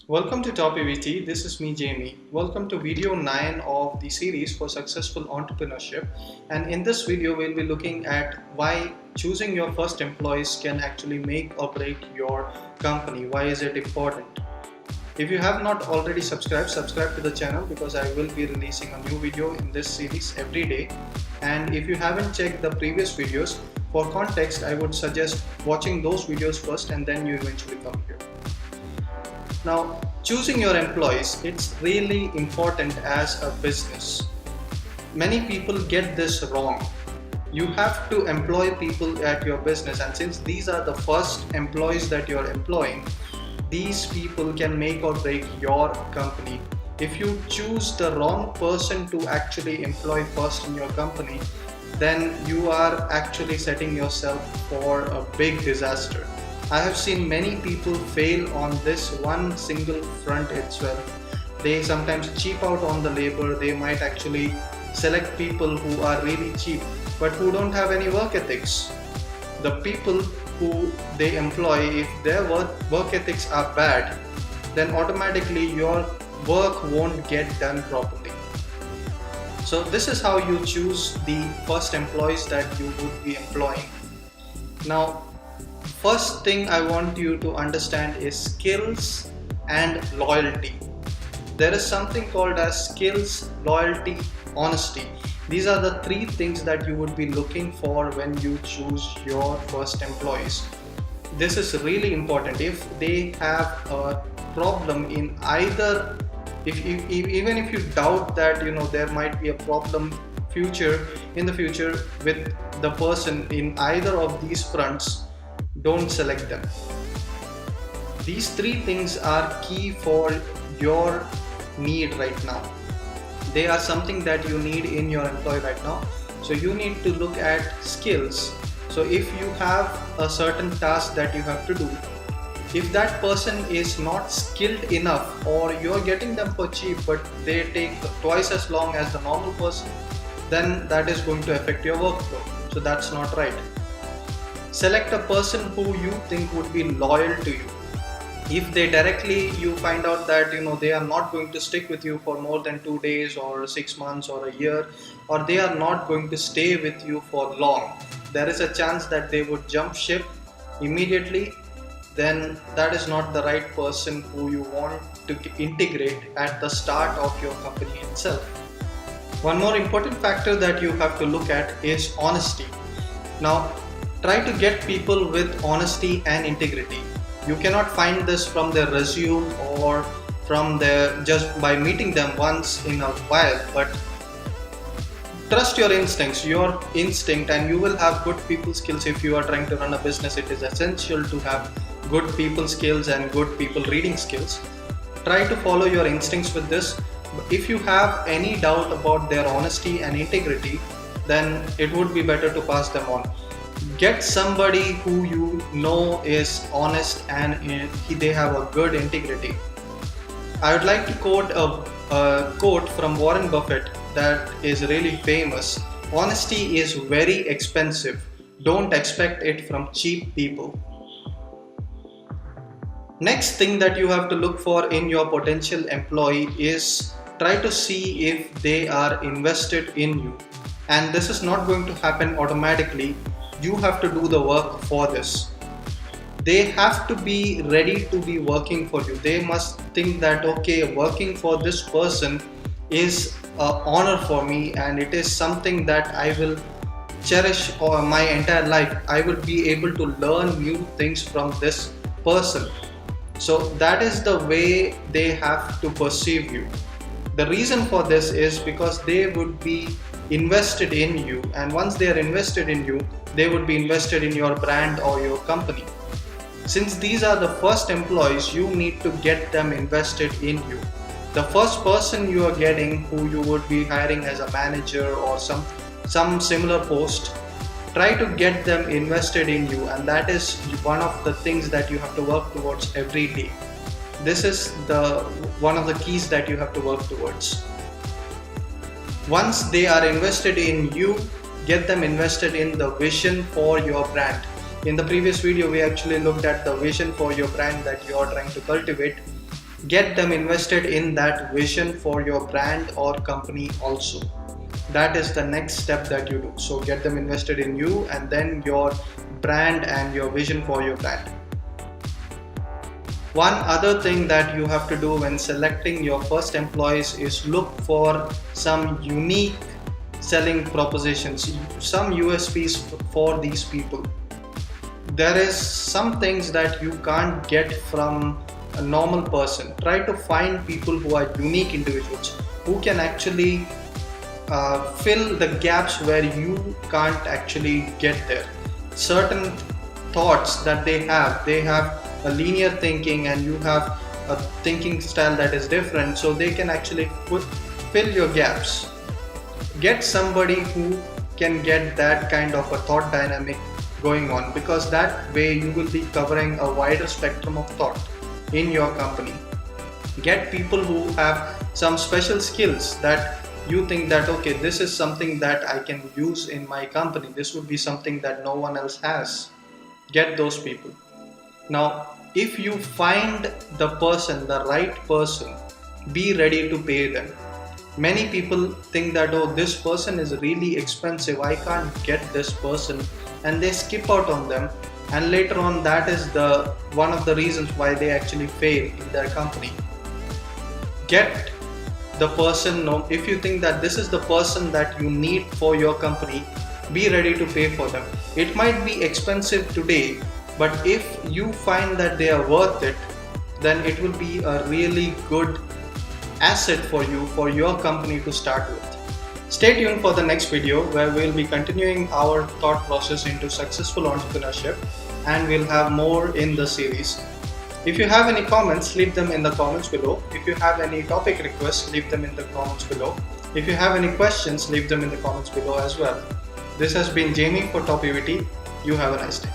Welcome to TopEvt. This is me, Jamie. Welcome to video 9 of the series for successful entrepreneurship. And in this video, we'll be looking at why choosing your first employees can actually make or break your company. Why is it important? If you have not already subscribed to the channel because I will be releasing a new video in this series every day. And if you haven't checked the previous videos, for context, I would suggest watching those videos first and then you eventually come here. Now, choosing your employees, it's really important as a business. Many people get this wrong. You have to employ people at your business, and since these are the first employees that you're employing, these people can make or break your company. If you choose the wrong person to actually employ first in your company, then you are actually setting yourself for a big disaster. I have seen many people fail on this one single front itself. They sometimes cheap out on the labor. They might actually select people who are really cheap but who don't have any work ethics. The people who they employ, if their work ethics are bad, then automatically your work won't get done properly. So this is how you choose the first employees that you would be employing. Now, first thing I want you to understand is skills and loyalty. There is something called as skills, loyalty, honesty. These are the three things that you would be looking for when you choose your first employees. This is really important. If they have a problem in either, even if you doubt that there might be a problem in the future with the person in either of these fronts, don't select them. These three things are key for your need right now. They are something that you need in your employee right now. So you need to look at skills. So if you have a certain task that you have to do, if that person is not skilled enough, or you're getting them for cheap but they take twice as long as the normal person, then that is going to affect your workflow. So that's not right. Select a person who you think would be loyal to you. If they directly, you find out that they are not going to stick with you for more than 2 days or 6 months or a year, or they are not going to stay with you for long, there is a chance that they would jump ship immediately. Then that is not the right person who you want to integrate at the start of your company itself. One more important factor that you have to look at is honesty. Now, try to get people with honesty and integrity. You cannot find this from their resume or from just by meeting them once in a while, but trust your instincts, and you will have good people skills. If you are trying to run a business, it is essential to have good people skills and good people reading skills. Try to follow your instincts with this. If you have any doubt about their honesty and integrity, then it would be better to pass them on. Get somebody who you know is honest and they have a good integrity. I would like to quote a quote from Warren Buffett that is really famous. Honesty is very expensive. Don't expect it from cheap people. Next thing that you have to look for in your potential employee is try to see if they are invested in you. And this is not going to happen automatically. You have to do the work for this. They have to be ready to be working for you. They must think that, okay, working for this person is an honor for me, and it is something that I will cherish my entire life. I will be able to learn new things from this person. So that is the way they have to perceive you. The reason for this is because they would be invested in you, and once they are invested in you, they would be invested in your brand or your company. Since these are the first employees, you need to get them invested in you. The first person you are getting, who you would be hiring as a manager or some similar post, try to get them invested in you, and that is one of the things that you have to work towards every day. This is one of the keys that you have to work towards. Once they are invested in you, get them invested in the vision for your brand. In the previous video, we actually looked at the vision for your brand that you are trying to cultivate. get them invested in that vision for your brand or company also. That is the next step that you do. So get them invested in you and then your brand and your vision for your brand. One other thing that you have to do when selecting your first employees is look for some unique selling propositions, some USPs for these people. There is some things that you can't get from a normal person. Try to find people who are unique individuals who can actually fill the gaps where you can't actually get there. Certain thoughts that they have a linear thinking and you have a thinking style that is different, so they can actually fill your gaps. Get somebody who can get that kind of a thought dynamic going on, because that way you will be covering a wider spectrum of thought in your company. Get people who have some special skills that you think that, okay, this is something that I can use in my company, this would be something that no one else has. Get those people. Now if you find the right person, be ready to pay them. Many people think that, oh, this person is really expensive, I can't get this person, and they skip out on them, and later on that is the one of the reasons why they actually fail in their company. Get the person. If you think that this is the person that you need for your company, be ready to pay for them. It might be expensive today, but if you find that they are worth it, then it will be a really good asset for you, for your company to start with. Stay tuned for the next video where we'll be continuing our thought process into successful entrepreneurship, and we'll have more in the series. If you have any comments, leave them in the comments below. If you have any topic requests, leave them in the comments below. If you have any questions, leave them in the comments below as well. This has been Jamie for TopEvt. You have a nice day.